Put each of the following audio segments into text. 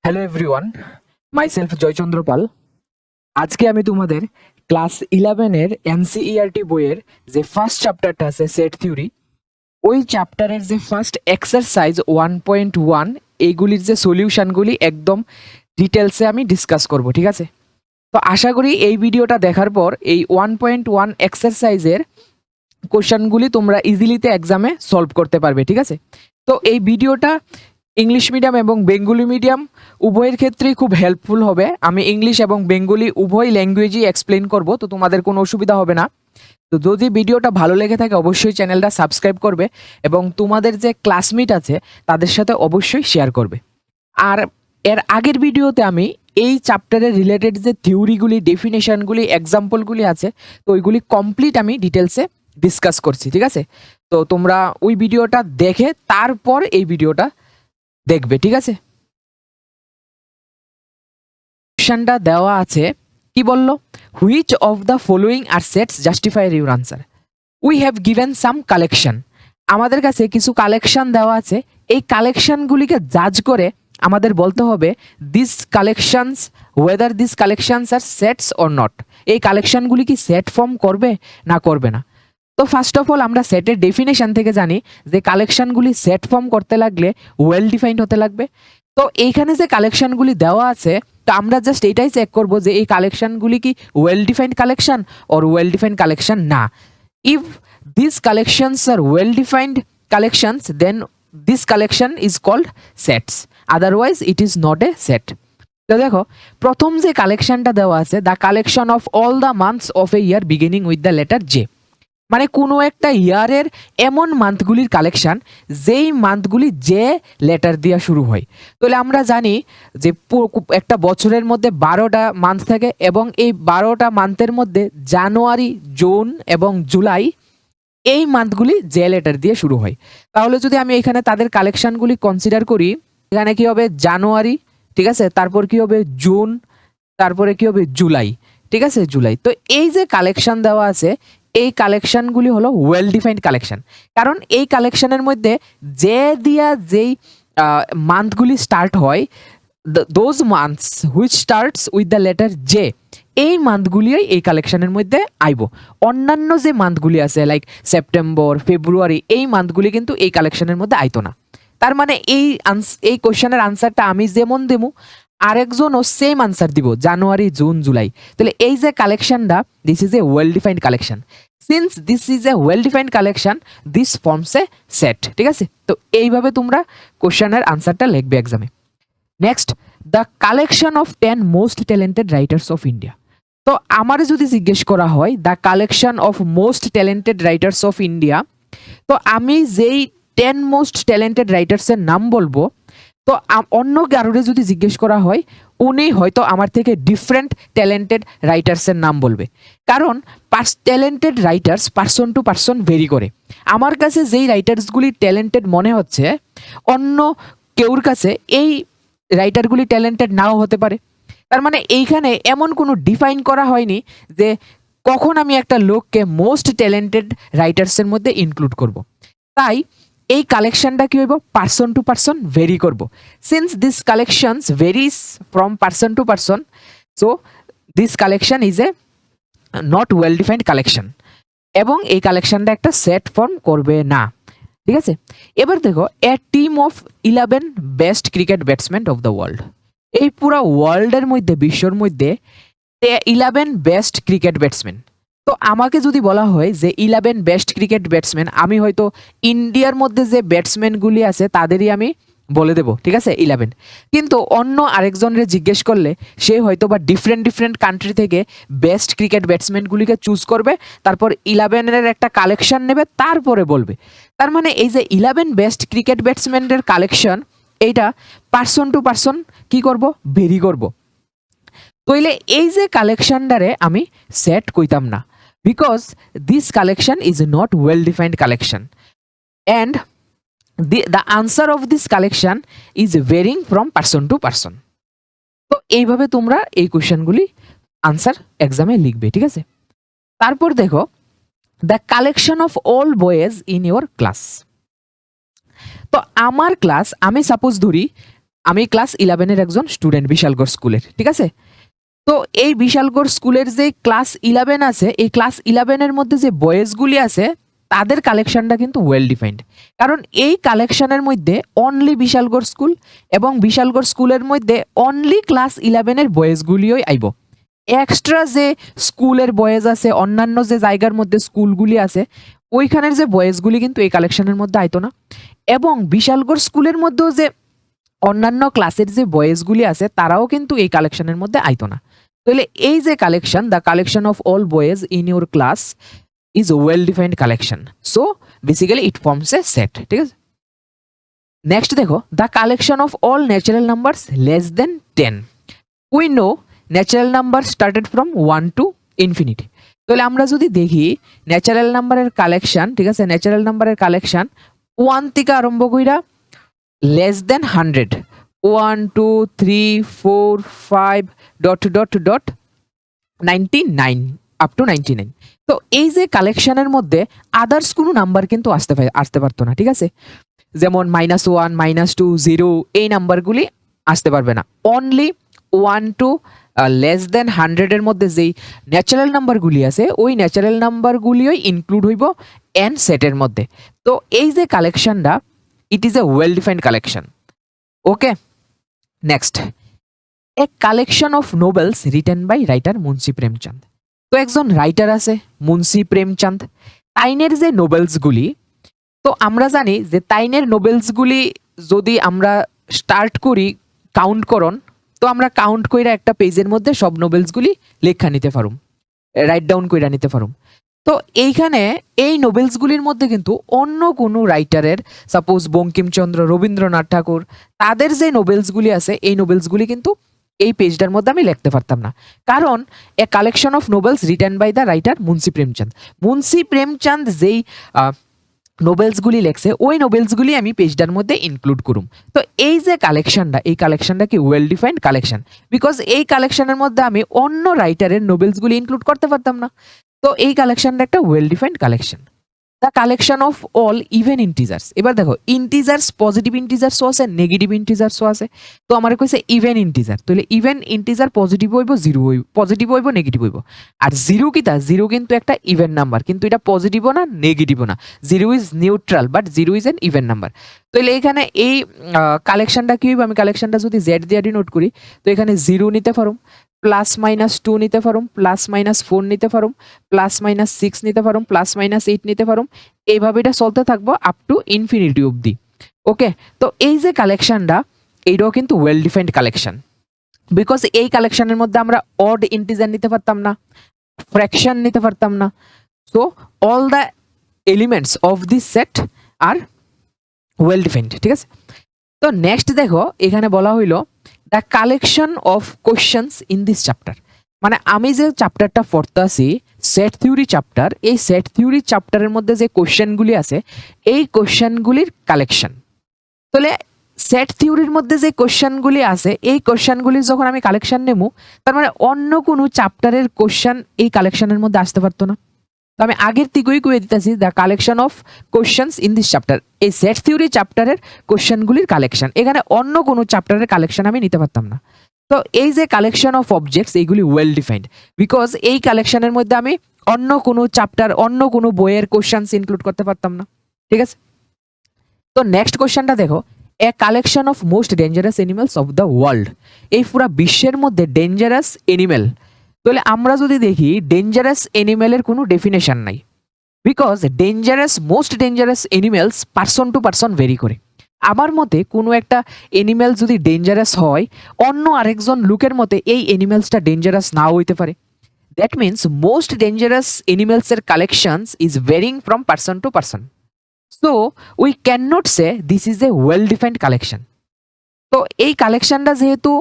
Hello everyone, myself Jaychand পাল। আজকে আমি তোমাদের ক্লাস 11-এর এনসিইআরটি বইয়ের যে ফার্স্ট চ্যাপ্টারটা আছে সেট থিওরি, ওই চ্যাপ্টারের যে ফার্স্ট এক্সারসাইজ 1.1 এইগুলির যে সলিউশনগুলি একদম ডিটেলসে আমি ডিসকাস করব, ঠিক আছে? তো আশা করি এই ভিডিওটা দেখার পর এই 1.1 এক্সারসাইজের কোশ্চেনগুলি তোমরা ইজিলিতে এক্সামে সলভ করতে পারবে, ঠিক আছে? তো এই ভিডিওটা ইংলিশ মিডিয়াম এবং বেঙ্গলি মিডিয়াম উভয়ের ক্ষেত্রেই খুব হেল্পফুল হবে। আমি ইংলিশ এবং বেঙ্গলি উভয় ল্যাঙ্গুয়েজই এক্সপ্লেন করব, তো তোমাদের কোনো অসুবিধা হবে না। তো যদি ভিডিওটা ভালো লেগে থাকে অবশ্যই চ্যানেলটা সাবস্ক্রাইব করবে এবং তোমাদের যে ক্লাসমেট আছে তাদের সাথে অবশ্যই শেয়ার করবে। আর এর আগের ভিডিওতে আমি এই চ্যাপ্টারের রিলেটেড যে থিওরিগুলি, ডেফিনেশনগুলি, এক্সাম্পলগুলি আছে, তো ওইগুলি কমপ্লিট আমি ডিটেলসে ডিসকাস করছি, ঠিক আছে? তো তোমরা ওই ভিডিওটা দেখে তারপর এই ভিডিওটা দেখবে, ঠিক আছে? কোশ্চেনটা দেওয়া আছে, কি বললো? Which of the following R sets justify your answer. We have given some collection. আমাদের কাছে কিছু কালেকশন দেওয়া আছে, এই কালেকশনগুলিকে জাজ করে আমাদের বলতে হবে this collections, whether this collections are sets or not. এই কালেকশনগুলি কি সেট ফর্ম করবে না করবে না। তো ফার্স্ট অফ অল আমরা সেটের ডেফিনেশন থেকে জানি যে কালেকশনগুলি সেট ফর্ম করতে লাগলে ওয়েল ডিফাইন্ড হতে লাগবে। তো এইখানে যে কালেকশনগুলি দেওয়া আছে, তো আমরা জাস্ট এটাই চেক করব যে এই কালেকশনগুলি কি well defined collection or well defined collection না। If this collections are well defined collections then this collection is called sets, otherwise it is not a set. তো দেখো, প্রথম যে কালেকশনটা দেওয়া আছে, the collection of all the months of a year beginning with the letter J. মানে কোনো একটা ইয়ারের এমন মান্থগুলির কালেকশন যেই মান্থগুলি যে লেটার দিয়ে শুরু হয়। তাহলে আমরা জানি যে একটা বছরের মধ্যে 12টা মান্থ থাকে এবং এই 12টা মান্থের মধ্যে জানুয়ারি, জুন এবং জুলাই এই মান্থগুলি যে লেটার দিয়ে শুরু হয়। তাহলে যদি আমি এখানে তাদের কালেকশনগুলি কনসিডার করি, এখানে কি হবে? জানুয়ারি, ঠিক আছে, তারপর কি হবে? জুন, তারপরে কি হবে? জুলাই, ঠিক আছে, জুলাই। তো এই যে কালেকশন দেওয়া আছে, এই কালেকশনগুলি হলো ওয়েল ডিফাইন্ড কালেকশন, কারণ এই কালেকশনের মধ্যে যে দিয়া যেই মান্থগুলি স্টার্ট হয়, those months which starts with the letter J, এই মান্থগুলিই এই কালেকশনের মধ্যে আইব। অন্যান্য যে মান্থগুলি আছে লাইক সেপ্টেম্বর, ফেব্রুয়ারি, এই মান্থগুলি কিন্তু এই কালেকশনের মধ্যে আইতো না। তার মানে এই কোশ্চেনের আনসারটা আমি যেমন দেবো আরেকজনও সেম আনসার দিব, জানুয়ারি, জুন, জুলাই। তাহলে এই যে কালেকশনটা, this is a well defined collection. Since this is a well defined collection, this forms a set, ঠিক আছে? তো এইভাবে তোমরা কোশ্চেনের আনসারটা লিখবে এক্সামে। Next, the collection of 10 most talented writers of India. তো আমার যদি জিজ্ঞেস করা হয় the collection of most talented writers of India, তো আমি যেই 10 মোস্ট ট্যালেন্টেড রাইটার্সের নাম বলবো, তো অন্য কারোরে যদি জিজ্ঞেস করা হয় উনি হয়তো আমার থেকে ডিফারেন্ট ট্যালেন্টেড রাইটার্সের নাম বলবে, কারণ talented writers person to person vary করে। আমার কাছে যেই রাইটার্সগুলি ট্যালেন্টেড মনে হচ্ছে, অন্য কেউর কাছে এই রাইটারগুলি ট্যালেন্টেড নাও হতে পারে। তার মানে এইখানে এমন কোনো ডিফাইন করা হয়নি যে কখন আমি একটা লোককে মোস্ট ট্যালেন্টেড রাইটার্সের মধ্যে ইনক্লুড করব। তাই এই কালেকশনটা কি হইব? পার্সন টু পার্সন ভেরি করব। Since this collections ভেরিস from person to person, so this collection is a not well defined collection, এবং এই কালেকশনটা একটা সেট ফর্ম করবে না, ঠিক আছে? এবার দেখো, a team of 11 best cricket batsman of the world. এই পুরো ওয়ার্ল্ডের মধ্যে, বিশ্বর মধ্যে 11 বেস্ট ক্রিকেট ব্যাটসম্যান। তো আমাকে যদি বলা হয় যে 11 বেস্ট ক্রিকেট ব্যাটসম্যান, আমি হয়তো ইন্ডিয়ার মধ্যে যে ব্যাটসম্যানগুলি আছে তাদেরই আমি বলে দেবো, ঠিক আছে, 11। কিন্তু অন্য আরেকজনের জিজ্ঞেস করলে সে হয়তো বা ডিফারেন্ট কান্ট্রি থেকে বেস্ট ক্রিকেট ব্যাটসম্যানগুলিকে চুজ করবে, তারপর 11-এর একটা কালেকশন নেবে, তারপরে বলবে। তার মানে এই যে 11 বেস্ট ক্রিকেট ব্যাটসম্যানের কালেকশন, এইটা পার্সন টু পার্সন কি করব? ভেরি করব। তাইলে এই যে কালেকশনটারে আমি সেট কইতাম না, because this collection is not well defined collection, and the answer of this collection is varying from person to person. তো এইভাবে তোমরা এই কোশ্চেনগুলি আনসার এক্সামে লিখবে, ঠিক আছে? তারপর দেখো, the collection of all boys in your class. তো আমার ক্লাস, আমি সাপোজ ধরি আমি ক্লাস 11-এর একজন স্টুডেন্ট বিশালগড় স্কুলের, ঠিক আছে? তো এই বিশালগড় স্কুলের যে ক্লাস 11 আছে, এই ক্লাস 11-এর মধ্যে যে বয়েজগুলি আছে তাদের কালেকশনটা কিন্তু ওয়েল ডিফাইন্ড। কারণ এই কালেকশনের মধ্যে অনলি বিশালগড় স্কুল এবং বিশালগড় স্কুলের মধ্যে অনলি ক্লাস 11-এর বয়েজগুলিই আইব। এক্সট্রা যে স্কুলের বয়েজ আছে, অন্যান্য যে জায়গার মধ্যে স্কুলগুলি আছে, ওইখানের যে বয়েজগুলি কিন্তু এই কালেকশনের মধ্যে আইতো না। এবং বিশালগড় স্কুলের মধ্যেও যে অন্যান্য ক্লাসের যে বয়েজগুলি আছে তারাও কিন্তু এই কালেকশনের মধ্যে আইতো না। তাহলে এই যে collection, the collection of all boys in your class is well defined collection, so basically it forms a set, ঠিক আছে? নেক্সট দেখো, the collection of all natural numbers less than 10। We know natural number started from 1 to infinity. তাহলে আমরা যদি দেখি natural নাম্বারের collection, ঠিক আছে, ন্যাচারাল নাম্বারের কালেকশন 1 থেকে আরম্ভ কইরা less than 100, 1 2 3 4 5 dot dot dot 99 up to 99। তো এই যে কালেকশনের মধ্যে আদার্স কোনো নাম্বার কিন্তু আসতে পারতো না, ঠিক আছে? যেমন -1 -2 0 এই নাম্বারগুলি আসতে পারবে না। অনলি 1 টু লেস দেন 100-এর মধ্যে যেই ন্যাচারাল নাম্বারগুলি আছে ওই ন্যাচারাল নাম্বারগুলিও ইনক্লুড হইব এন সেটের মধ্যে। তো এই যে কালেকশনটা, it is a well defined collection. Okay, next, a collection of novels written by writer Munshi Premchand. তো একজন রাইটার আছে মুন্সি প্রেমচাঁদ, তাইনের যে নোবেলসগুলি, তো আমরা জানি যে তাইনের নোবেলসগুলি যদি আমরা স্টার্ট করি কাউন্ট করন, তো আমরা কাউন্ট কইরা একটা পেজের মধ্যে সব নোবেলসগুলি লেখা নিতে পারুম, রাইট ডাউন কইরা নিতে পারুম। তো এইখানে এই নোবেলসগুলির মধ্যে কিন্তু অন্য কোনো রাইটারের, সাপোজ বঙ্কিমচন্দ্র, রবীন্দ্রনাথ ঠাকুর, তাদের যে নোবেলসগুলি আছে এই নোবেলসগুলি কিন্তু এই পেজটার মধ্যে আমি লিখতে পারতাম না। কারণ a collection of novels written by the writer Munshi Premchand, Munshi Premchand যেই নোবেলসগুলি লেখছে ওই নোবেলসগুলি আমি পেজটার মধ্যে ইনক্লুড করুম। তো এই যে কালেকশনটা, এই কালেকশনটা কি ওয়েল ডিফাইন্ড কালেকশন, বিকজ এই কালেকশনের মধ্যে আমি অন্য রাইটারের নোবেলসগুলি ইনক্লুড করতে পারতাম না। তো এই কালেকশনটা একটা well defined collection. The collection of all even integers. এবার দেখো, ইন্টিজার্স পজিটিভ ইন্টিজার্সও আছে, নেগেটিভ ইন্টিজার্সও আছে। তো আমার কইছে ইভেন ইন্টিজার, তাহলে ইভেন ইন্টিজার পজিটিভ হইব, জিরো হইব, পজিটিভ হইব, নেগেটিভ হইব। আর জিরো কিতা, জিরো কিন্তু একটা ইভেন নাম্বার, কিন্তু এটা পজিটিভও না নেগেটিভও না, zero is neutral but zero is an even number. তাহলে এখানে এই কালেকশনটা কি হইব, আমি কালেকশনটা যদি জেড দিয়ে ডিনোট করি, তো এখানে জিরো নিতে পারুম, +-2 নিতে পারুম, +-4 নিতে পারুম, +-6 নিতে পারুম, +-8 নিতে পারুম। এইভাবে এটা চলতে থাকবো আপ টু ইনফিনিটি অবধি। ওকে, তো এই যে কালেকশনটা, এইটাও কিন্তু ওয়েল ডিফাইন্ড কালেকশন, বিকজ এই কালেকশনের মধ্যে আমরা অড ইন্টিজার নিতে পারতাম না, ফ্র্যাকশন নিতে পারতাম না। So all the elements of this set are well defined, ঠিক আছে? তো নেক্সট দেখো, এখানে বলা হইলো the collection of questions in this chapter. মানে আমি যে চ্যাপ্টারটা পড়তে আছি সেট থিওরি চ্যাপ্টার, এই সেট থিওরি চ্যাপ্টারের মধ্যে যে কোশ্চেনগুলি আছে এই কোশ্চেনগুলির কালেকশন। তাহলে সেট থিওরির মধ্যে যে কোশ্চেনগুলি আছে এই কোশ্চেনগুলির যখন আমি কালেকশন নেব, তার মানে অন্য কোনো চ্যাপ্টারের কোশ্চেন এই কালেকশনের মধ্যে আসতে পারতো না। তো আমি আগের থেকেই কয়ে দিতেছি the collection of questions in this chapter, এই সেট থিওরি চ্যাপ্টারের কোশ্চেনগুলির কালেকশন। এখানে অন্য কোনো চ্যাপ্টারের কালেকশন আমি নিতে পারতাম না। তো এই যে কালেকশন অফ অবজেক্টস, এইগুলি ওয়েল ডিফাইন্ড, বিকজ এই কালেকশনের মধ্যে আমি অন্য কোনো চ্যাপ্টার, অন্য কোনো বইয়ের কোশ্চেন্স ইনক্লুড করতে পারতাম না, ঠিক আছে? তো নেক্সট কোশ্চেনটা দেখো, a collection of most dangerous animals of the world. এই পুরা বিশ্বের মধ্যে ডেঞ্জারাস এনিমেল, তাহলে আমরা যদি দেখি ডেঞ্জারাস এনিমেলের কোনো ডেফিনেশন নাই, because dangerous, most dangerous animals person to person vary করে। আমার মতে কোনো একটা এনিমেল যদি ডেঞ্জারাস হয়, অন্য আরেকজন লোকের মতে এই এনিমেলসটা ডেঞ্জারাস নাও হইতে পারে। দ্যাট মিনস মোস্ট ডেঞ্জারাস এনিমেলসের collections is varying from person to person. So we can not say this is a well defined collection. তো এই কালেকশনটা যেহেতু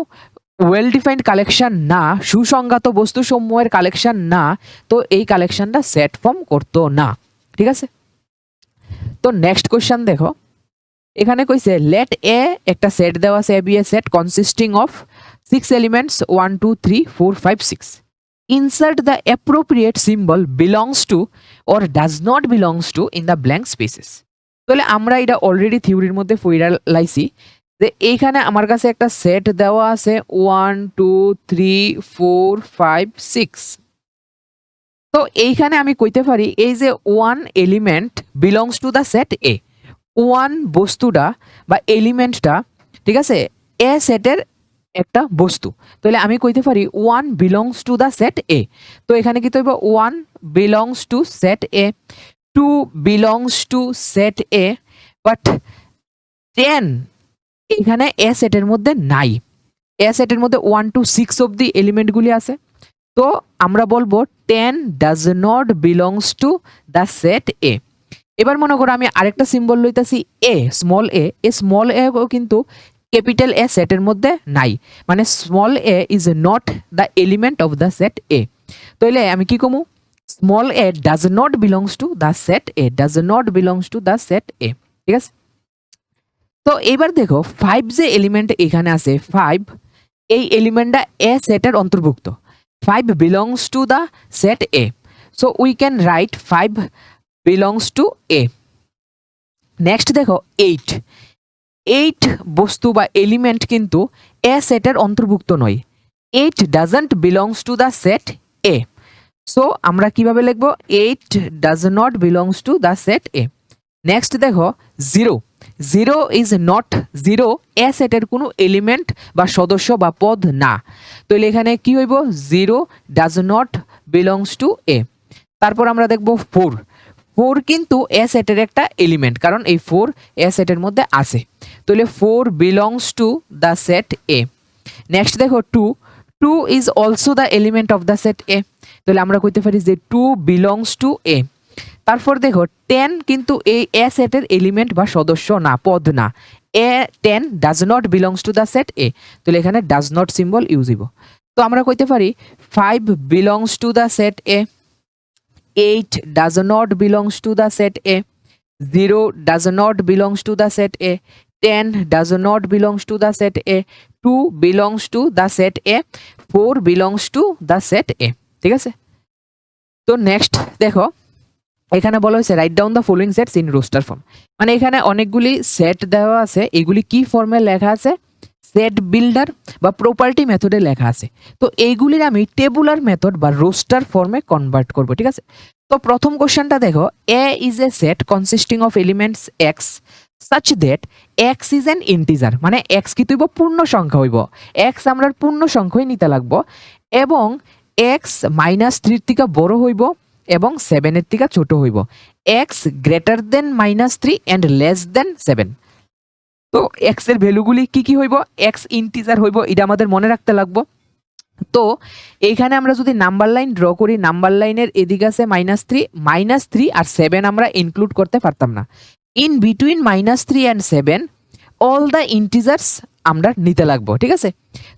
ওয়েল ডিফাইন্ড কালেকশন না, সুসংজ্ঞাত বস্তুসমূহের কালেকশন না, তো এই কালেকশনটা সেট ফর্ম করতো না, ঠিক আছে? তো নেক্সট কোশ্চেন দেখো, এখানে কইছে লেট এ একটা সেট দেওয়া আছে, A B a set consisting of 6 elements 1 2 3 4 5 6। Insert the appropriate symbol belongs to or does not belongs to in the blank spaces. তাহলে আমরা এটা অলরেডি থিওরির মধ্যে পড়া লাইছি যে এইখানে আমার কাছে একটা সেট দেওয়া আছে 1 2 3 4 5 6। তো এইখানে আমি কইতে পারি এই যে 1 element belongs to the set A. 1 বস্তুটা বা এলিমেন্টটা, ঠিক আছে, এ সেটের একটা বস্তু। তাহলে আমি কইতে পারি 1 বিলংস টু দ্য সেট এ। তো এখানে কি তৈব 1 belongs to set A, 2 belongs two set A, but 10 এখানে এ সেটের মধ্যে নাই। এ সেটের মধ্যে 1 to 6 অবধি এলিমেন্টগুলি আছে। তো আমরা বলবো 10 does not belongs to the set A. এবার মনে করো আমি আরেকটা সিম্বল লইতাছি এ, স্মল এ। এই স্মল এ কিন্তু ক্যাপিটাল এ সেটের মধ্যে নাই, মানে small a is not the element of the set A. তাইলে আমি কি কমু, small a does not belongs to the set A, does not belongs to the set A. ঠিক আছে, তো এবার দেখো 5 যে এলিমেন্ট এখানে আছে 5, এই এলিমেন্টটা এ সেটের অন্তর্ভুক্ত। 5 belongs to the set A, so we can write 5 belongs to A. Next দেখো 8 বস্তু বা এলিমেন্ট কিন্তু এ সেটের অন্তর্ভুক্ত নয়। 8 doesn't belongs to the set A, so আমরা কিভাবে লিখবো, 8 does not belongs to the set A. Next দেখো 0 is not 0 এ সেটের কোনো এলিমেন্ট বা সদস্য বা পদ না। তো এখানে কি হইব, 0 does not belongs to A। তারপর আমরা দেখব 4 কিন্তু এ সেটের একটা এলিমেন্ট, কারণ এই 4 এ সেটের মধ্যে আছে। তাহলে 4 belongs to the set A। Next দেখো 2 is also the element of the set A, তাহলে আমরা কইতে পারি যে 2 belongs to A। তারপর দেখো 10 কিন্তু এই এ সেটের এলিমেন্ট বা সদস্য না, পদ না। 10 does not belongs to the set A, তাহলে এখানে ডাজ নট সিম্বল ইউজ হইব। তো আমরা কইতে পারি 5 belongs to the set A, 8 does not belongs to the set A, 0 does not belongs to the set A, 10 does not belongs to the set A, 2 belongs to the set A, 4 belongs to the set A. ঠিক আছে, তো next দেখো এখানে বলা হয়েছে write down the following sets in roster form. মানে এখানে অনেকগুলি সেট দেওয়া আছে, এগুলি কি ফর্মে লেখা আছে, সেট বিল্ডার বা প্রপার্টি মেথডে লেখা আছে। তো এইগুলির আমি টেবুলার মেথড বা রোস্টার ফর্মে কনভার্ট করব। ঠিক আছে, তো প্রথম কোশ্চেনটা দেখো, A is a set consisting of elements x such that x is an integer, মানে x কি হইব, পূর্ণ সংখ্যা হইব। x আমরা পূর্ণ সংখ্যাই নিতে লাগবো এবং x -3 থেকে বড় হইব এবং 7 এর থেকে ছোট হইব। x greater than -3 and less than 7। তো x এর ভ্যালুগুলি কি কি হইব, x ইন্টিজার হইব, এটা আমাদের মনে রাখতে লাগবো। তো এইখানে আমরা যদি নাম্বার লাইন ড্র করি, নাম্বার লাইনের এদিকে আছে -3 আর 7 আমরা ইনক্লুড করতে পারতাম না। In between -3 and 7 all the integers আমরা নিতে লাগবো। ঠিক আছে,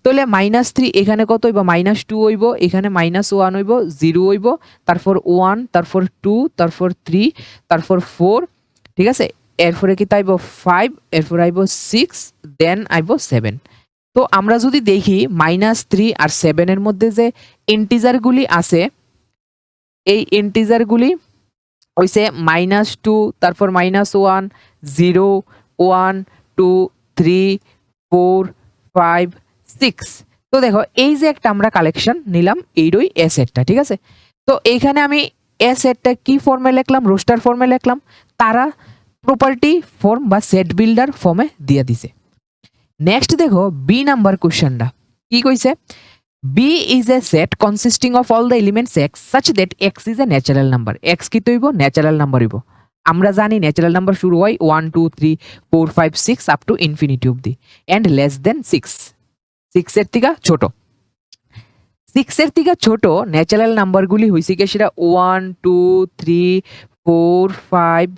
তাহলে -3 এখানে কত হইব, -2 হইব, এখানে -1 হইব, 0 হইব, তারপর 1, তারপর 2, তারপর 3, তারপর 4। ঠিক আছে, এরপরে কি তাইব 5, এরপর আইব 6, দেন আইব 7। তো আমরা যদি দেখি -3 আর 7 এর মধ্যে যে ইন্টিজারগুলি আছে, এই ইন্টিজারগুলি হইছে -2, তারপর -1, 0, 1, 2, 3, 4, 5, 6। তো দেখো এই যে একটা আমরা কালেকশন নিলাম, এইরই এ সেটটা। ঠিক আছে, তো এইখানে আমি এ সেটটা কি ফর্মে লিখলাম, রোস্টার ফর্মে লিখলাম, তারা প্রপার্টি ফর্ম বা সেট বিল্ডার ফর্মে দিয়ে দিছে। নেক্সট দেখো বি নাম্বার কোশ্চেনটা কি কইছে, B is a set consisting of all the elements x such that x is a natural number। x কি হইব, ন্যাচারাল নাম্বার হইব। আমরা জানি ন্যাচারাল নাম্বার শুরু হয় 1 2 3 4 5 6 আপ টু ইনফিনিটি অবধি এন্ড লেস দেন 6। 6 এর থেকে ছোট, 6 এর থেকে ছোট ন্যাচারাল নাম্বারগুলি হইছে কি, সেটা 1 2 3 4 5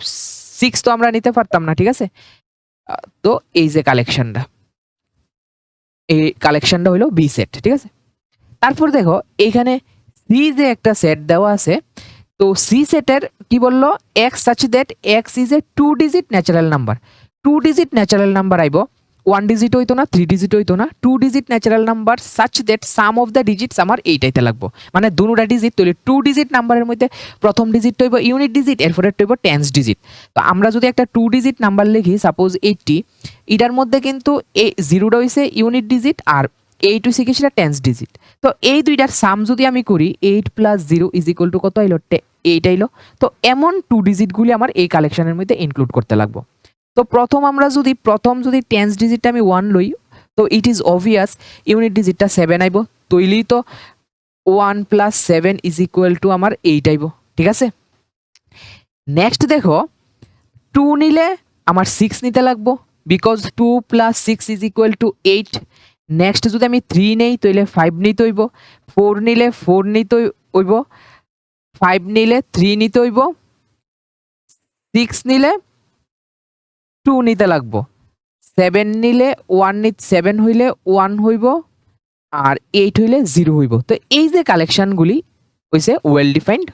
6 তো আমরা নিতে পারতাম না। ঠিক আছে, তো এই যে কালেকশনটা, এই কালেকশনটা হলো বি সেট। ঠিক আছে, তারপর দেখো এখানে সি যে একটা সেট দেওয়া আছে, তো সি সেটের কি বললো, x such that x is a 2 digit natural number. 2 digit natural number আইব 1 ডিজিট হইতো না, 3 ডিজিট হইতো না, 2 digit natural number such that some of the digits আমার এইটাইতে লাগবো, মানে দুটা ডিজিট তৈরি। 2 ডিজিট নাম্বারের মধ্যে প্রথম ডিজিট হইব ইউনিট ডিজিট, এরপরে হইব টেন্স ডিজিট। তো আমরা যদি একটা 2 ডিজিট নাম্বার লিখি সাপোজ 80, এটার মধ্যে কিন্তু এই 0টা হইছে ইউনিট ডিজিট আর 8 হইছে কি সেটা টেন্স ডিজিট। তো এই দুইটার সাম যদি আমি করি 8 + 0 = কত আইলো? 8 আইলো। তো এমন 2 ডিজিটগুলি আমার এই কালেকশনের মধ্যে ইনক্লুড করতে লাগবো। তো প্রথম যদি টেন্স ডিজিটটা আমি 1 লই, তো ইট ইজ অবভিয়াস ইউনিট ডিজিটটা 7 আইব, তৈলেই তো 1 + 7 = আমার 8 আইব, ঠিক আছে। নেক্সট দেখো 2 নিলে আমার 6 নিতে লাগবো, বিকজ 2 + 6 = 8। নেক্সট যদি আমি 3 নেই তাহলে 5 নিতে হইব, 4 নিলে 4 নিতে হইব, 5 নিলে 3 নিতে হইব, 6 নিলে 2 নিতে লাগবো, 7 নিলে 7 হইলে 1 হইব, আর 8 হইলে 0 হইব। তো এই যে কালেকশনগুলি হইছে ওয়েল ডিফাইন্ড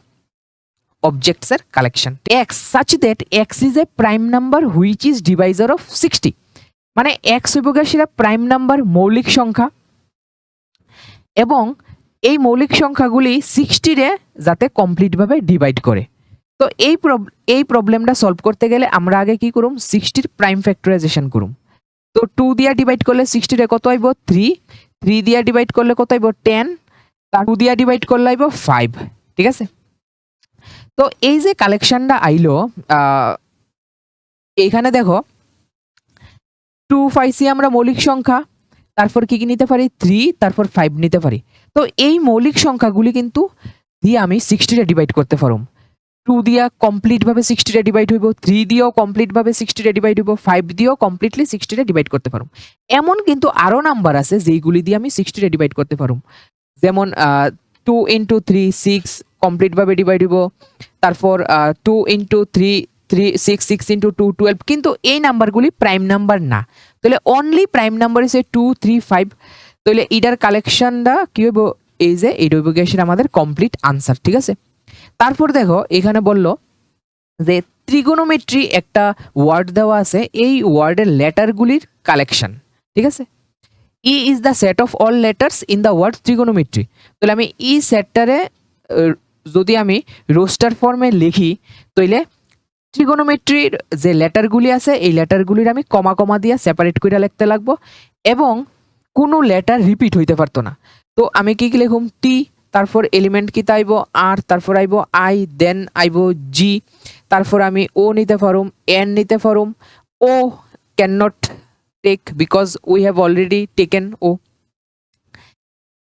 অবজেক্টসের কালেকশন। x such that x is a prime number which is divisor of 60, মানে x হইব গিয়ে সেটা প্রাইম নাম্বার, মৌলিক সংখ্যা, এবং এই মৌলিক সংখ্যাগুলি 60 রে যাতে কমপ্লিট ভাবে ডিভাইড করে। তো এই প্রবলেমটা সলভ করতে গেলে আমরা আগে কি করুম? 60 প্রাইম ফ্যাক্টরাইজেশন করুম। তো 2 দিয়া ডিভাইড করলে 60 রে কত আইব? 3 দিয়া ডিভাইড করলে কত আইব? 10, তার 2 দিয়া ডিভাইড করলে আইব 5, ঠিক আছে। তো এই যে কালেকশনটা আইলো, এইখানে দেখো 2 পাইছি আমরা মৌলিক সংখ্যা, তারপর কি নিতে পারি? 3, তারপর 5 নিতে পারি। তো এই মৌলিক সংখ্যাগুলি কিন্তু দিয়ে আমি 60 রে ডিভাইড করতে পারুম। 2 দিয়া কমপ্লিট ভাবে 60 রে ডিভাইড হইব, 3 দিয়েও কমপ্লিট ভাবে 60 রে ডিভাইড হইব, 5 দিয়েও কমপ্লিটলি 60 রে ডিভাইড করতে পারুম। এমন কিন্তু আরো নাম্বার আছে যেইগুলি দিয়ে আমি 60 রে ডিভাইড করতে পারুম, যেমন 2 × 3 6 কমপ্লিট ভাবে ডিভাইড হইব, তারপর 2 × 3 6 6 × 2 12, কিন্তু এই নাম্বারগুলি প্রাইম নাম্বার না। তাহলে অনলি প্রাইম নাম্বার হইছে 2 3 5। তাহলে এটার কালেকশনটা কি হইব? এই যে এই হইব গিয়ে সেটা আমাদের কমপ্লিট আনসার, ঠিক আছে। তারপর দেখো এখানে বলল যে ত্রিগোনোমেট্রি একটা ওয়ার্ড দেওয়া আছে, এই ওয়ার্ডের লেটারগুলির কালেকশন, ঠিক আছে। E is the set of all letters in the word trigonometry. তাহলে আমি ই সেটটারে যদি আমি রোস্টার ফর্মে লিখি, তাইলে ত্রিগোনোমেট্রির যে লেটারগুলি আছে এই লেটারগুলির আমি কমা কমা দিয়ে সেপারেট করে লিখতে লাগবো, এবং কোনো লেটার রিপিট হইতে পারতো না। তো আমি কি লিখুম? টি, তারপর এলিমেন্ট কি তাইব আর, তারপর আইব আই, দেন আইব জি, তারপর আমি ও নিতে পারুম, এন নিতে পারুম, O can not take because we have already taken O.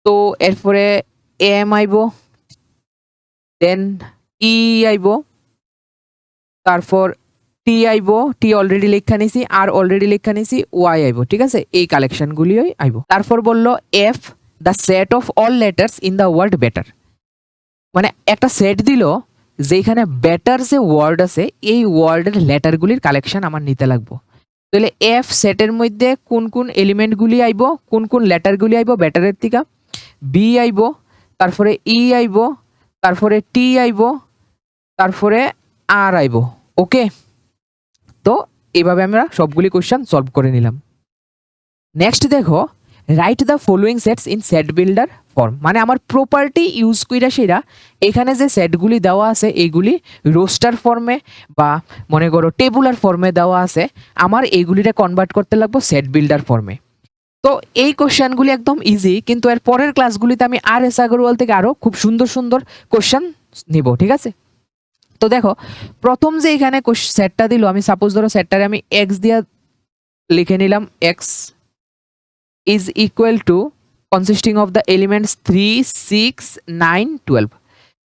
তো এরপরে এম আইব, দেন ই আইব, তারপর টি আইব, টি অলরেডি লেখা নিছি, আর অলরেডি লেখা নিছি, ওয়াই আইব, ঠিক আছে। এই কালেকশনগুলিই আইব। তারপর বলল F the set of all letters in the word better, মানে একটা সেট দিল যেখানে বেটার যে ওয়ার্ড আছে এই ওয়ার্ডের লেটারগুলির কালেকশন আমার নিতে লাগবো। তাহলে এফ সেটের মধ্যে কোন কোন এলিমেন্টগুলি আইব, কোন কোন লেটারগুলি আইব বেটারের থেকে? বি আইব, তারপরে ই আইব, তারপরে টি আইব, তারপরে আর আইব, ওকে। তো এইভাবে আমরা সবগুলি কোশ্চেন সলভ করে নিলাম। নেক্সট দেখো write the following sets in shed builder form, মানে আমার প্রপার্টি ইউজ কইরা সেরা এখানে যে সেটগুলি দেওয়া আছে এইগুলি রোস্টার ফর্মে বা মনে করো টেবুলার ফর্মে দেওয়া আছে, আমার এইগুলিটা কনভার্ট করতে লাগবো সেট বিল্ডার ফর্মে। তো এই কোশ্চেনগুলি একদম ইজি, কিন্তু এর পরের ক্লাসগুলিতে আমি আর এস আগরওয়াল থেকে আরো খুব সুন্দর সুন্দর কোশ্চেন নিব, ঠিক আছে। তো দেখো প্রথম যে এখানে সেটটা দিল, আমি সাপোজ ধরো সেটটারে আমি এক্স দিয়া লিখে নিলাম, x is equal to consisting of the elements 3 6 9 12।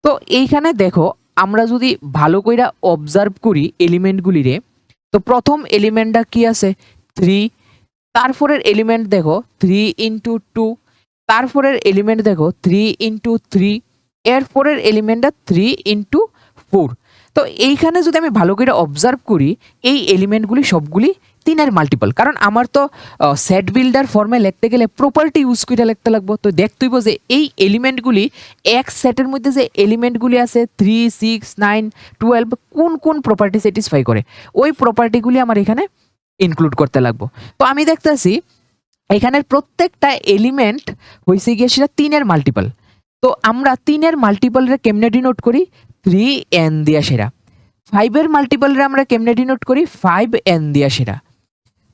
তো এইখানে দেখো আমরা যদি ভালো কইরা অবজার্ভ করি এলিমেন্টগুলিরে, তো প্রথম এলিমেন্টটা কি আছে? 3, তারপরের এলিমেন্ট দেখো 3 × 2, তারপরের এলিমেন্ট দেখো 3 × 3, এরপরের এলিমেন্টটা 3 × 4। তো এইখানে যদি আমি ভালো করে অবজার্ভ করি এই এলিমেন্টগুলি সবগুলি 3-এর মাল্টিপল, কারণ আমার তো সেট বিল্ডার ফর্মে লিখতে গেলে প্রপার্টি ইউজ করে লিখতে লাগবো। তো দেখতে হইব যে এই এলিমেন্টগুলি এক সেটের মধ্যে যে এলিমেন্টগুলি আছে 3 6 9 12 কোন কোন প্রপার্টি স্যাটিসফাই করে, ওই প্রপার্টিগুলি আমার এখানে ইনক্লুড করতে লাগবো। তো আমি দেখতেছি এখানের প্রত্যেকটা এলিমেন্ট হয়েছে গিয়ে সেটা 3-এর মাল্টিপল। তো আমরা 3-এর মাল্টিপলরে কেমনে ডিনোট করি? 3n দিয়া সেরা। 5-এর মাল্টিপলরে আমরা কেমনে ডিনোট করি? 5n দিয়া সেরা।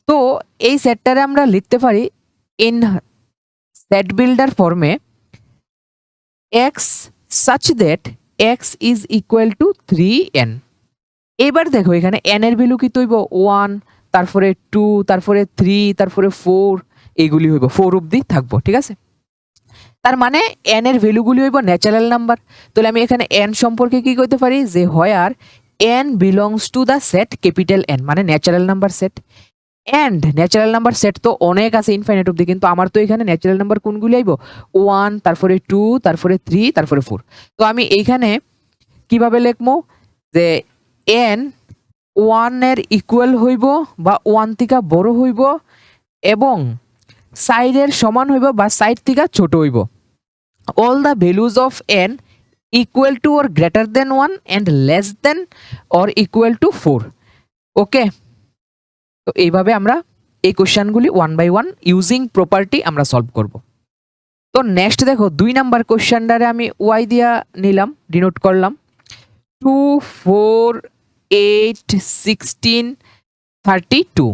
তো এই সেটটারে আমরা লিখতে পারি ইন সেট বিল্ডার ফর্মে x such that x is equal to 3n। এবার দেখো এখানে n এর ভ্যালু কি তৈব 1, তারপরে 2, তারপরে 3, তারপরে 4, এইগুলি হইব 4 অবধি থাকবো, ঠিক আছে। তার মানে n এর ভ্যালুগুলি হইব ন্যাচারাল নাম্বার। তাহলে আমি এখানে n সম্পর্কে কি কইতে পারি যে where n belongs to the set capital n, মানে natural number set. And natural number set তো অনেক আছে ইনফাইনাইট অবধি, কিন্তু আমার তো এখানে ন্যাচারাল নাম্বার কোনগুলি আইব 1, তারপরে 2, তারপরে 3, তারপরে 4। তো আমি এইখানে কিভাবে লিখবো যে n 1 এর ইকুয়াল হইব বা 1 থেকে বড় হইব এবং সাইডের সমান হইব বা সাইড থেকে ছোট হইব। All the values of n equal to or greater than 1 and less than or equal to 4। Okay, তো এইভাবে আমরা এই কোশ্চেনগুলি 1 বাই 1 ইউজিং প্রপার্টি আমরা সলভ করব। তো নেক্সট দেখো 2 নাম্বার কোশ্চেনটারে আমি y দিয়া নিলাম, ডিনোট করলাম 2, 4, 8, 16, 32।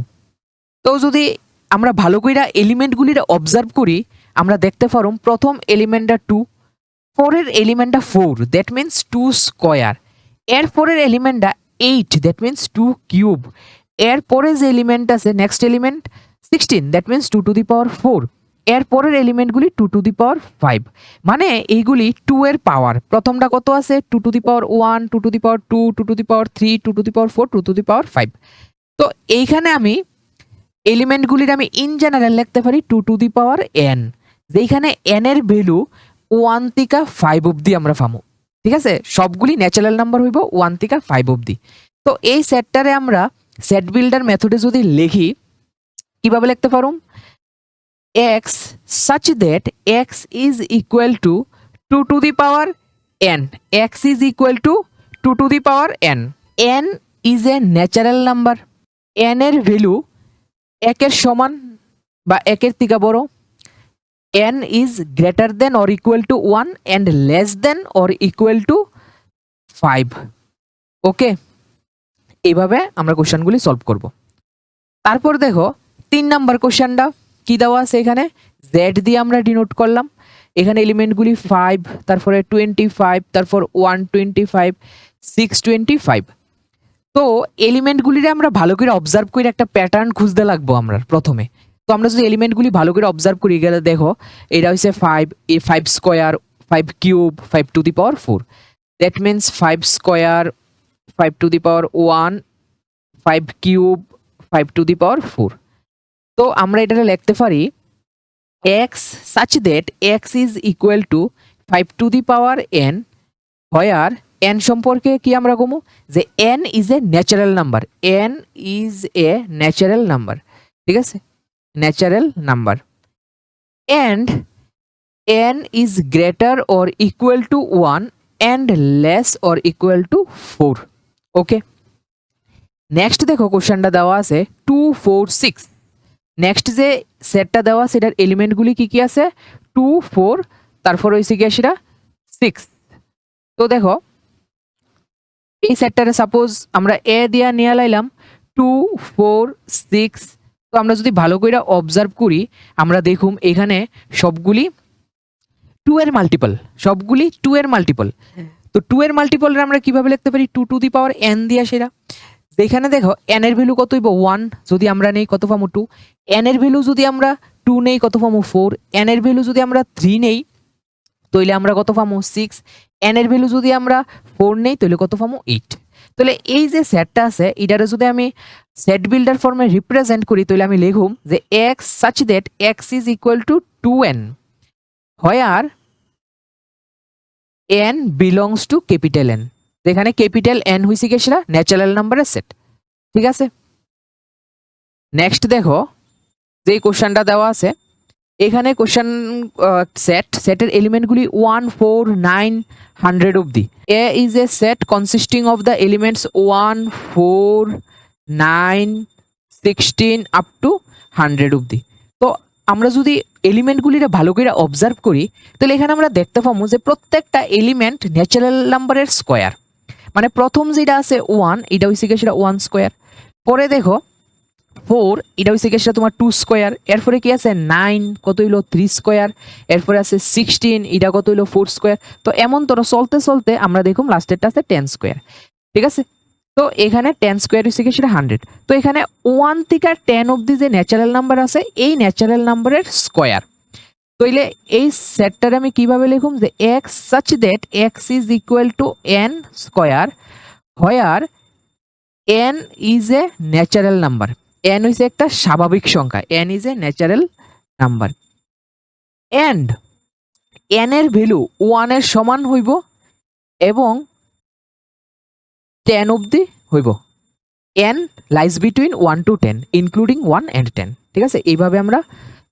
তো যদি আমরা ভালো কইরা এলিমেন্টগুলির অবজার্ভ করি আমরা দেখতে পারুম প্রথম এলিমেন্টটা 2, পরের এলিমেন্টটা 4, দ্যাট মিন্স 2 স্কয়ার। এর পরের এলিমেন্টটা 8, দ্যাট মিন্স 2 কিউব। এর পরে যে এলিমেন্ট আছে next element 16, that means 2 to the power 4। এর পরের এলিমেন্টগুলি 2 টু দি পাওয়ার 5, মানে এইগুলি 2 এর পাওয়ার। প্রথমটা কত আছে 2 to the power 1, 2 to the power 2, 2 to the power 3, 2 to the power 4, 2 to the power 5। তো এইখানে আমি এলিমেন্টগুলির আমি ইন জেনারেল লিখতে পারি 2 টু দি পাওয়ার n, যেখানে n এর ভ্যালু 1 থেকে 5 অবধি আমরা পাবো, ঠিক আছে। সবগুলি ন্যাচারাল নাম্বার হইব 1 থেকে 5 অবধি। তো এই সেটটারে আমরা সেট বিল্ডার মেথডে যদি লিখি কিভাবে লিখতে পারুম x such that x is equal to 2 to the power n, x is equal to 2 to the power n। n is a natural number, n এর ভ্যালু 1 এর সমান বা 1 এর থেকে বড়, n is greater than or equal to 1 and less than or equal to 5। ওকে, এইভাবে আমরা কোশ্চেনগুলি solve করব। তারপর দেখো 3 নাম্বার কোশ্চেনটা কি দেওয়া আছে এখানে z দিয়ে আমরা ডিনোট করলাম। এখানে এলিমেন্টগুলি 5, তারপরে 25, তারপর 125, 625। তো এলিমেন্টগুলিরে আমরা ভালো করে অবজার্ভ করে একটা প্যাটার্ন খুঁজতে লাগবো আমরা প্রথমে। তো আমরা যদি এলিমেন্টগুলি ভালো করে অবজার্ভ করি গেলে দেখো এটা হচ্ছে 5, 5 square, 5 cube, 5 to the power 4, that means 5 square, 5 to the power 1, 5 cube, 5 to the power 4। তো আমরা এটা লিখতে পারি x such that x is equal to 5 to the power n, where n সম্পর্কে কি আমরা কমু যে n is a natural number, n is a natural number, ঠিক আছে, natural number, and n is greater or equal to 1 and less or equal to 4। Okay, next দেখো কোশ্চেনটা দেওয়া আছে 2, 4, 6। নেক্সট যে সেটটা দেওয়া সেটার এলিমেন্টগুলি কি কি আছে 2, 4, তারপর হইছে কি সেটা 6। তো দেখো এই সেটটারে সাপোজ আমরা এ দিয়া নিয়ে লাইলাম 2, 4, 6। তো আমরা যদি ভালো করে অবজার্ভ করি আমরা দেখুম এখানে সবগুলি 2 এর মাল্টিপল, সবগুলি 2 এর মাল্টিপল। তো 2 এর মাল্টিপল আমরা কিভাবে লিখতে পারি 2 টু দি পাওয়ার n দিয়া সেটা। যেখানে দেখো n এর ভ্যালু কত হইব 1, যদি আমরা নেই কত পাবো 2, n এর ভ্যালু যদি আমরা 2 নেই কত পাবো 4, n এর ভ্যালু যদি আমরা 3 নেই তাহলে আমরা কত পাবো 6, n এর ভ্যালু যদি আমরা 4 নেই তাহলে কত পাবো 8। তাহলে এই যে সেটটা আছে এটারে যদি আমি সেট বিল্ডার ফর্মে রিপ্রেজেন্ট করি তাহলে আমি লিখুম যে x such that x is equal to 2n, where n belongs to capital N, যেখানে ক্যাপিটাল n হইছে কি সেটা ন্যাচারাল নাম্বারের সেট, ঠিক আছে। নেক্সট দেখো যে কোশ্চেনটা দেওয়া আছে এখানে কোশ্চেন সেটের এলিমেন্টগুলি 1, 4, 9, 100 অবধি। A is a set consisting of the elements 1, 4, 9, 16 up to 100 অবধি। তো আমরা যদি এলিমেন্টগুলিরে ভালো করে অবজার্ভ করি তাহলে এখানে আমরা দেখতে পাবো যে প্রত্যেকটা এলিমেন্ট ন্যাচারাল নাম্বারের স্কোয়ার। মানে প্রথম যেটা আছে 1 এটা হইছে কি সেটা 1 স্কোয়ার, পরে দেখো 4 এটা হইছে কি সেটা তোমার 2 স্কোয়ার, এরপরে কি আছে 9 কত হইলো 3 স্কোয়ার, এরপরে আছে 16 এটা কত হইলো 4 স্কোয়ার। তো এমন তোর চলতে চলতে আমরা দেখুন লাস্টেরটা আছে 10 স্কোয়ার। ঠিক আছে, তো এখানে 10 স্কোয়ার হইছে কি সেটা 100। তো এখানে 1 থেকে 10 অবধি যে ন্যাচারাল নাম্বার আছে এই ন্যাচারাল নাম্বারের স্কোয়ার। তাইলে এই সেটটারে আমি কিভাবে লিখুম যে x such that x is equal to n square where n is a natural number। n হইছে একটা স্বাভাবিক সংখ্যা, n is a natural number and n এর ভ্যালু 1 এর সমান হইব এবং 10 অবধি হইব। n lies between 1 to 10 including 1 and 10। ঠিক আছে, এইভাবে আমরা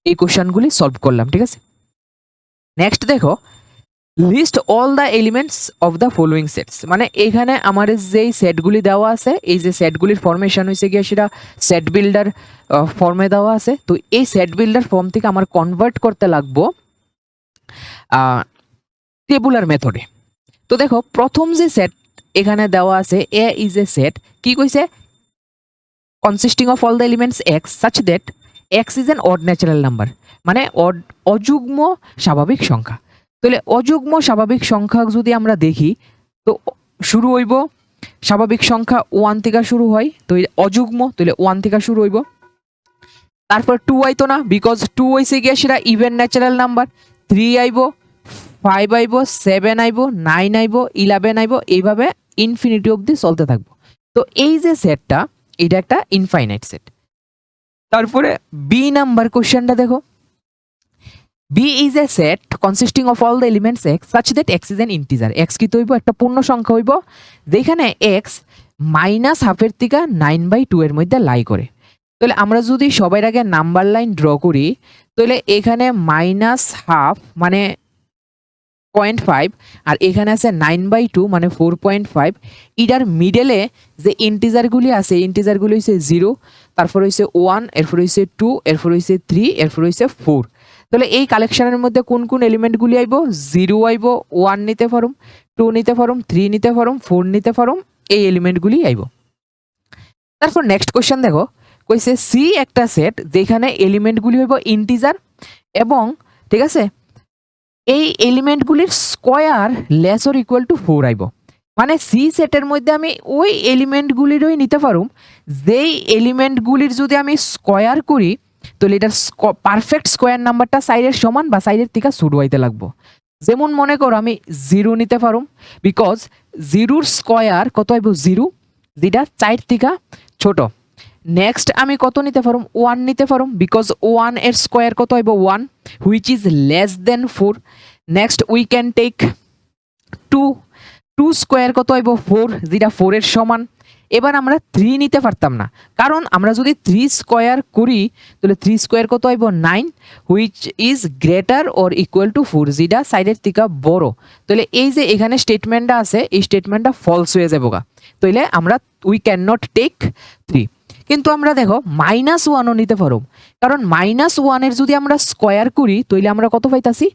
এই কোশ্চেনগুলি সলভ করলাম। ঠিক আছে, নেক্সট দেখো list all the elements of the following sets. মানে এখানে আমার যেই সেটগুলি দেওয়া আছে এই যে সেটগুলির ফরমেশন হয়েছে গিয়ে সেটা সেট বিল্ডার ফর্মে দেওয়া আছে। তো এই সেট বিল্ডার ফর্ম থেকে আমার কনভার্ট করতে লাগবো টেবুলার মেথডে। তো দেখো প্রথম যে সেট এখানে দেওয়া আছে এ ইজ এ সেট কি কইছে consisting of all the elements x such that x is an odd natural number, মানে অযুগ্ম স্বাভাবিক সংখ্যা। তাহলে অযুগ্ম স্বাভাবিক সংখ্যা যদি আমরা দেখি তো শুরু হইব স্বাভাবিক সংখ্যা 1 থেকে শুরু হয়, তো অযুগ্ম তাহলে 1 থেকে শুরু হইব। তারপর 2 আইতো না বিকজ 2 হইছে গিয়ে সেটা ইভেন ন্যাচারাল নাম্বার, 3 আইব, 5 আইব, 7 আইব, 9 আইব, 11 আইব, এইভাবে ইনফিনিটি অবধি চলতে থাকবো। তো এই যে সেটটা এটা একটা ইনফাইনাইট সেট। তারপরে বি নাম্বার কোশ্চেনটা দেখো, B is a set consisting of all the elements x such that x is an integer। x কি হইব একটা পূর্ণ সংখ্যা হইব যেখানে x মাইনাস হাফের থেকে 9/2 এর মধ্যে লাই করে। তাহলে আমরা যদি সবার আগে নাম্বার লাইন ড্র করি তাহলে এখানে মাইনাস হাফ মানে 0.5 আর এখানে আছে 9/2 মানে 4.5। এটার মিডলে যে ইন্টিজারগুলি আছে ইন্টিজারগুলি হইছে 0, তারপর হইছে 1, এরপর হইছে 2, এরপর হইছে 3, এরপর হইছে 4। তাহলে এই কালেকশনের মধ্যে কোন কোন এলিমেন্টগুলি আইব 0 আইব, 1 নিতে পারুম, 2 নিতে পারুম, 3 নিতে পারুম, 4 নিতে পারুম, এই এলিমেন্টগুলি আইব। তারপর নেক্সট কোশ্চেন দেখো কইছে সি একটা সেট যেখানে এলিমেন্টগুলি হইব ইন্টিজার এবং ঠিক আছে এই এলিমেন্টগুলির square less or equal to 4 আইব। মানে সি সেটের মধ্যে আমি ওই এলিমেন্টগুলিরই নিতে পারুম যেই এলিমেন্টগুলির যদি আমি স্কয়ার করি তাহলে এটার পারফেক্ট স্কোয়ার নাম্বারটা সাইডের সমান বা সাইডের থেকে শুরু হইতে লাগবো। যেমন মনে করো আমি 0 নিতে পারুম বিকজ 0-র স্কোয়ার কত হইব 0 যেটা 4 থেকে ছোট। নেক্সট আমি কত নিতে পারুম 1 নিতে পারুম বিকজ 1 এর স্কোয়ার কত হইব 1 which is less than 4। Next we can take 2 square কত হইব 4 যেটা 4 এর সমান। এবার আমরা 3 নিতে পারতাম না কারণ আমরা যদি 3 স্কোয়ার করি তাহলে 3 স্কোয়ার কত হইব 9 which is greater or equal to 4 যেটা সাইডের থেকে বড়। তাহলে এই যে এখানে স্টেটমেন্টটা আছে এই স্টেটমেন্টটা ফলস হয়ে যাবো গা। তাহলে আমরা উই ক্যান নট টেক 3। কিন্তু আমরা দেখো -1ও নিতে পারো কারণ -1 এর যদি আমরা স্কোয়ার করি তাহলে আমরা কত পাইতাছি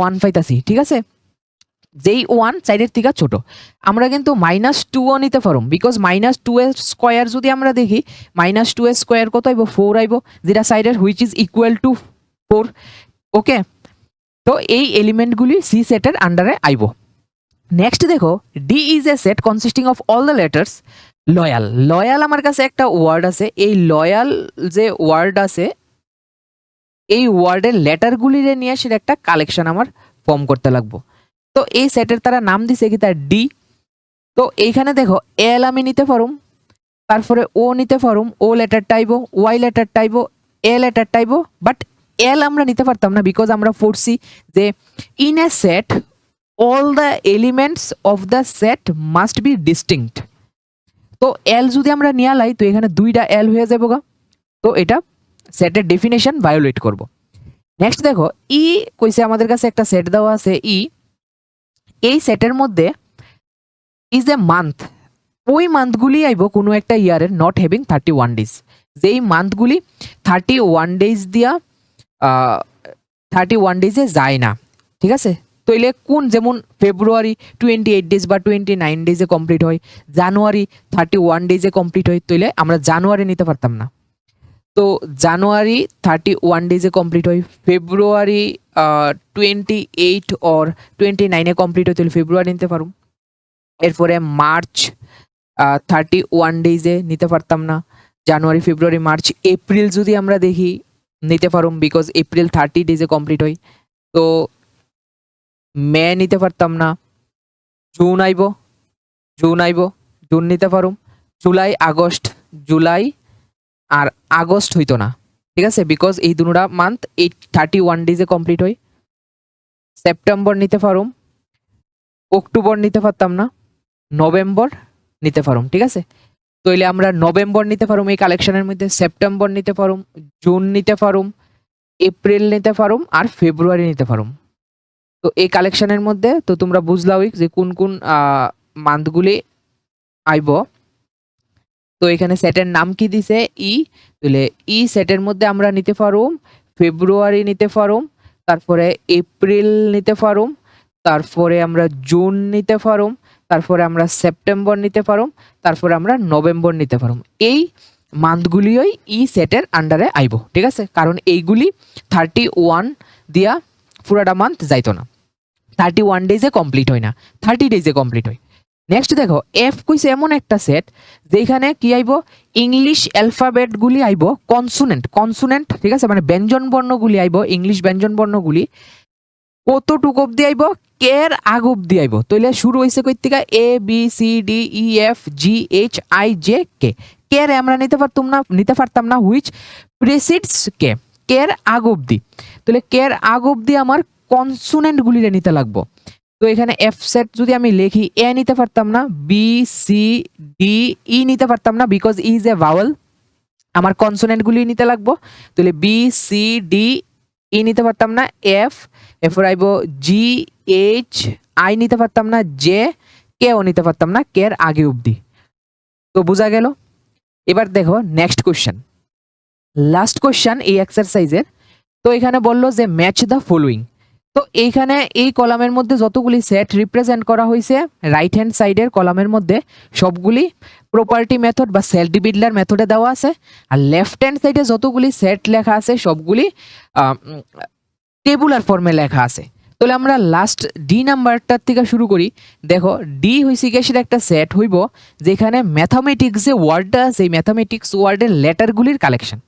1 পাইতাছি। ঠিক আছে, যেই 1 সাইডের থেকে ছোট। আমরা কিন্তু -2ও নিতে পারুম বিকজ -2 এর স্কোয়ার যদি আমরা দেখি -2 এর স্কোয়ার কত আইব 4 আইব যেটা সাইডের which is equal to 4। Okay, তো এই এলিমেন্টগুলি সি সেটের আন্ডারে আইব। নেক্সট দেখো D is a set consisting of all the letters loyal. Loyal আমার কাছে একটা ওয়ার্ড আছে, এই লয়াল যে ওয়ার্ড আছে এই ওয়ার্ডের লেটারগুলিরে নিয়ে সেটা একটা কালেকশন আমার ফর্ম করতে লাগবো। তো এই সেটের তারা নাম দিছে কি তার ডি। তো এইখানে দেখো এল আমি নিতে পারুম, তারপরে ও নিতে পারুম, ও লেটার টাইব, ওয়াই লেটার টাইব, এ লেটার টাইব, বাট এল আমরা নিতে পারতাম না বিকজ আমরা পড়ছি যে in a set all the elements of the set must be distinct. তো এল যদি আমরা নিয়ে লাই তো এখানে 2টা এল হয়ে যাবো গা, তো এটা সেটের ডেফিনেশন ভায়োলেট করব। নেক্সট দেখো ই কইছে আমাদের কাছে একটা সেট দেওয়া আছে ই, এই সেটের মধ্যে ইজ এ মান্থ, ওই মান্থগুলি আইব কোনো একটা ইয়ারের নট হ্যাভিং 31 ডেজ। যেই মান্থগুলি 31 ডেজ দিয়া 31 ডেজে যায় না, ঠিক আছে। তাইলে কোন, যেমন ফেব্রুয়ারি 28 ডেজ বা 29 ডেজে কমপ্লিট হয়, জানুয়ারি 31 ডেজে কমপ্লিট হয়, তাইলে আমরা জানুয়ারি নিতে পারতাম না। তো জানুয়ারি 31 ডেজে কমপ্লিট হয়, ফেব্রুয়ারি 28 অর 29-এ কমপ্লিট হয়, তাহলে ফেব্রুয়ারি নিতে পারুম। এরপরে মার্চ 31 ডেজে নিতে পারতাম না, জানুয়ারি ফেব্রুয়ারি মার্চ। এপ্রিল যদি আমরা দেখি নিতে পারুম, বিকজ এপ্রিল 30 ডেজে কমপ্লিট হয়। তো মে নিতে পারতাম না, জুন আইব, জুন নিতে পারুম, জুলাই আগস্ট, জুলাই আর আগস্ট হইতো না, ঠিক আছে, বিকজ এই দুটা মান্থ এই 31 ডেজে কমপ্লিট হয়। সেপ্টেম্বর নিতে পারুম, অক্টোবর নিতে পারতাম না, নভেম্বর নিতে পারুম, ঠিক আছে। তাইলে আমরা নভেম্বর নিতে পারুম এই কালেকশনের মধ্যে, সেপ্টেম্বর নিতে পারুম, জুন নিতে পারুম, এপ্রিল নিতে পারুম আর ফেব্রুয়ারি নিতে পারুম। তো এই কালেকশনের মধ্যে তো তোমরা বুঝলাওই যে কোন কোন মান্থগুলি আইব। তো এখানে সেটের নাম কি দিছে, ই। তাহলে ই সেটের মধ্যে আমরা নিতে পারুম ফেব্রুয়ারি নিতে পারুম, তারপরে এপ্রিল নিতে পারুম, তারপরে আমরা জুন নিতে পারুম, তারপরে আমরা সেপ্টেম্বর নিতে পারুম, তারপরে আমরা নভেম্বর নিতে পারুম। এই মান্থগুলিই ই সেটের আন্ডারে আইব, ঠিক আছে, কারণ এইগুলি 31 দিয়া পুরাটা মান্থ যাইতো না, 31 ডেজে কমপ্লিট হয় না, 30 ডেজে কমপ্লিট হয়। নেক্সট দেখো, এফ কইছে এমন একটা সেট যেখানে কি আইব, ইংলিশ অ্যালফাবেট গুলি আইব কনসোনেন্ট, ঠিক আছে, মানে ব্যঞ্জন বর্ণগুলি আইব, ইংলিশ ব্যঞ্জন বর্ণগুলি কতটুকু অব্দি আইব, কের আগ অব্দি আইব। তাইলে শুরু হইছে কই থেকে, A B C D E F G H I J K. কের আমরা নিতে পারতাম না হুইচ প্রেসিডস কে, কের আগ অব্দি। তাহলে কের আগ অব্দি আমার কনসোনেন্ট গুলিরে নিতে লাগবো। তো এখানে এফ সেট যদি আমি লিখি, এ নিতে পারতাম না, বি সি ডি ই নিতে পারতাম না, because E is a vowel, আমার কনসোনেন্ট গুলি নিতে লাগবো। তাহলে বি সি ডি ই নিতে পারতাম না, এফ, এরপর আইব জি এইচ আই নিতে পারতাম না, জে, কেও নিতে পারতাম না কের আগে অব্দি। তো বোঝা গেল। এবার দেখো নেক্সট কোশ্চেন, লাস্ট কোশ্চেন এই এক্সারসাইজের। তো এখানে বললো যে ম্যাচ দ্য ফলোইং। তো এইখানে এই কলামের মধ্যে যতগুলি সেট রিপ্রেজেন্ট করা হয়েছে, রাইট হ্যান্ড সাইডের কলামের মধ্যে সবগুলি প্রপার্টি মেথড বা সেল ডিভিডলার মেথডে দেওয়া আছে, আর লেফট হ্যান্ড সাইডে যতগুলি সেট লেখা আছে সবগুলি টেবুলার ফর্মে লেখা আছে। তাহলে আমরা লাস্ট ডি নাম্বারটার থেকে শুরু করি। দেখো ডি হইছে কি, সেটা একটা সেট হইব যেখানে ম্যাথামেটিক্স যে ওয়ার্ডটা আছে, এই ম্যাথামেটিক্স ওয়ার্ডের লেটারগুলির কালেকশন।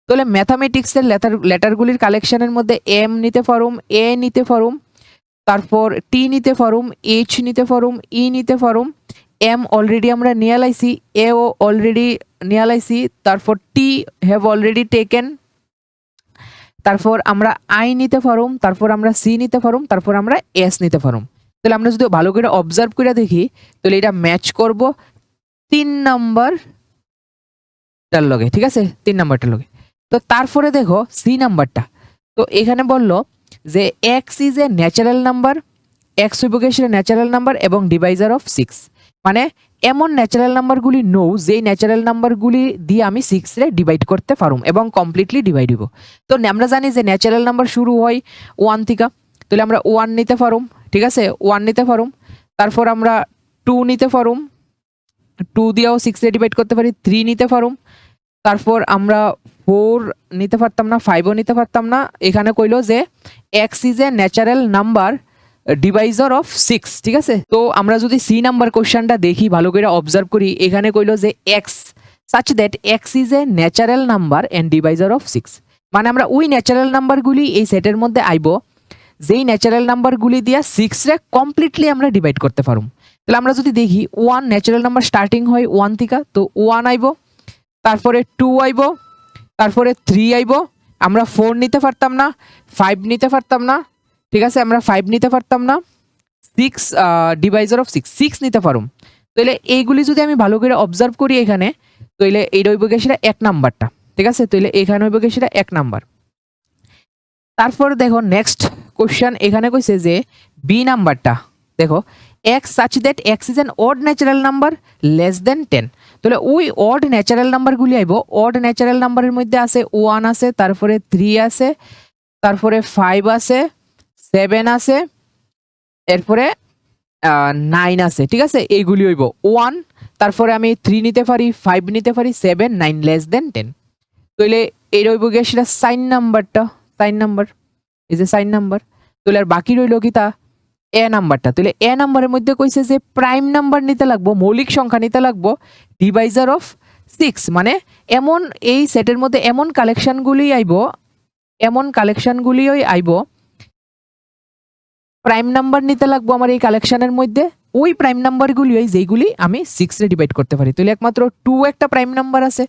তাহলে ম্যাথামেটিক্সের লেটারগুলির কালেকশনের মধ্যে এম নিতে পারুম, এ নিতে পারুম, তারপর টি নিতে পারুম, এইচ নিতে পারুম, ই নিতে পারুম, এম অলরেডি আমরা নিয়ে লাইছি, এ ও অলরেডি নিয়ে লাইছি, তারপর টি হ্যাভ অলরেডি টেকেন, তারপর আমরা আই নিতে পারুম, তারপর আমরা সি নিতে পারুম, তারপর আমরা এস নিতে পারুম। তাহলে আমরা যদি ভালো করে অবজার্ভ করে দেখি, তাহলে এটা ম্যাচ করব 3 নাম্বারটার লগে, ঠিক আছে, 3 নাম্বারটার লগে। তো তারপরে দেখো সি নাম্বারটা। তো এখানে বললো যে x is a natural number, x হইব গিয়ে ন্যাচারাল নাম্বার এবং ডিভাইজার অফ 6, মানে এমন ন্যাচারাল নাম্বারগুলি নো যেই ন্যাচারাল নাম্বারগুলি দিয়ে আমি 6 রে ডিভাইড করতে পারুম এবং কমপ্লিটলি ডিভাইড হইব। তো আমরা জানি যে ন্যাচারাল নাম্বার শুরু হয় 1 থেকে, তাহলে আমরা 1 নিতে পারুম, ঠিক আছে, 1 নিতে পারুম, তারপর আমরা 2 নিতে পারুম, 2 দিয়েও 6 রে ডিভাইড করতে পারি, 3 নিতে পারুম, তারপর আমরা 4 নিতে পারতাম না, 5ও নিতে পারতাম না। এখানে কইলো যে x is a natural number Deviser of 6, ঠিক আছে। তো আমরা যদি সি নাম্বার কোশ্চেনটা দেখি, ভালো করে অবজার্ভ করি, এখানে কইলো যে x such that x is a natural number and divisor of 6, মানে আমরা ওই ন্যাচারাল নাম্বারগুলি এই সেটের মধ্যে আইব যেই ন্যাচারাল নাম্বারগুলি দিয়া 6 রে কমপ্লিটলি আমরা ডিভাইড করতে পারুম। তাহলে আমরা যদি দেখি 1 ন্যাচারাল নাম্বার স্টার্টিং হয় 1 থেকে, তো 1 আইব, তারপরে 2 আইব, তারপরে 3 আইব, আমরা 4 নিতে পারতাম না, 5 নিতে পারতাম না, ঠিক আছে, আমরা 5 নিতে পারতাম না, 6 ডিভাইজার অফ 6 নিতে পারুম। তাহলে এইগুলি যদি আমি ভালো করে অবজার্ভ করি এখানে, তাহলে এই রইব গিয়ে সেটা 1 নাম্বারটা, ঠিক আছে, তাহলে এখানে হইব গিয়ে সেটা 1 নাম্বার। তারপর দেখো নেক্সট কোশ্চেন, এখানে কইছে যে বি নাম্বারটা, দেখো x such that x is an odd natural number less than 10। তাহলে ওই অড ন্যাচারাল নাম্বারগুলি আইব। অড ন্যাচারাল নাম্বারের মধ্যে আছে 1 আছে, তারপরে 3 আছে, তারপরে 5 আছে, 7 আছে, এরপরে 9 আছে, ঠিক আছে? এইগুলি হইব 1, তারপরে আমি 3 নিতে পারি, 5 নিতে পারি, 7, 9 লেস দেন 10। তাহলে এই রইব গিয়ে সেটা সাইন নাম্বারটা, সাইন নাম্বার, এই যে সাইন নাম্বার। তাহলে আর বাকি রইল কি তা এ নাম্বারটা। তাহলে এ নাম্বারের মধ্যে কইছে যে প্রাইম নাম্বার নিতে লাগবো, মৌলিক সংখ্যা নিতে লাগবো ডিভাইজার অফ 6, মানে এমন এই সেটের মধ্যে এমন কালেকশনগুলি আইব, এমন কালেকশনগুলিই আইব, প্রাইম নাম্বার নিতে লাগবো আমার এই কালেকশনের মধ্যে, ওই প্রাইম নাম্বারগুলি যেইগুলি আমি 6 রে ডিভাইড করতে পারি। তাহলে একমাত্র 2 একটা প্রাইম নাম্বার আছে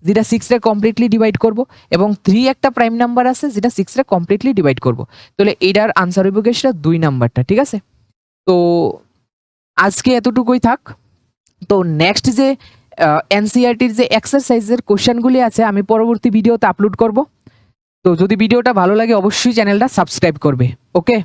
যেটা 6 রে কমপ্লিটলি ডিভাইড করব, এবং 3 একটা প্রাইম নাম্বার আছে যেটা 6 রে কমপ্লিটলি ডিভাইড করব। তাহলে এটার আনসার হইব গিয়ে সেটা 2 নাম্বারটা, ঠিক আছে? তো আজকে এতটুকুই থাক। তো নেক্সট যে এনসিইআরটির যে এক্সারসাইজের কোশ্চেনগুলি আছে আমি পরবর্তী ভিডিওতে আপলোড করব। তো যদি ভিডিওটা ভালো লাগে অবশ্যই চ্যানেলটা সাবস্ক্রাইব করবে। ওকে।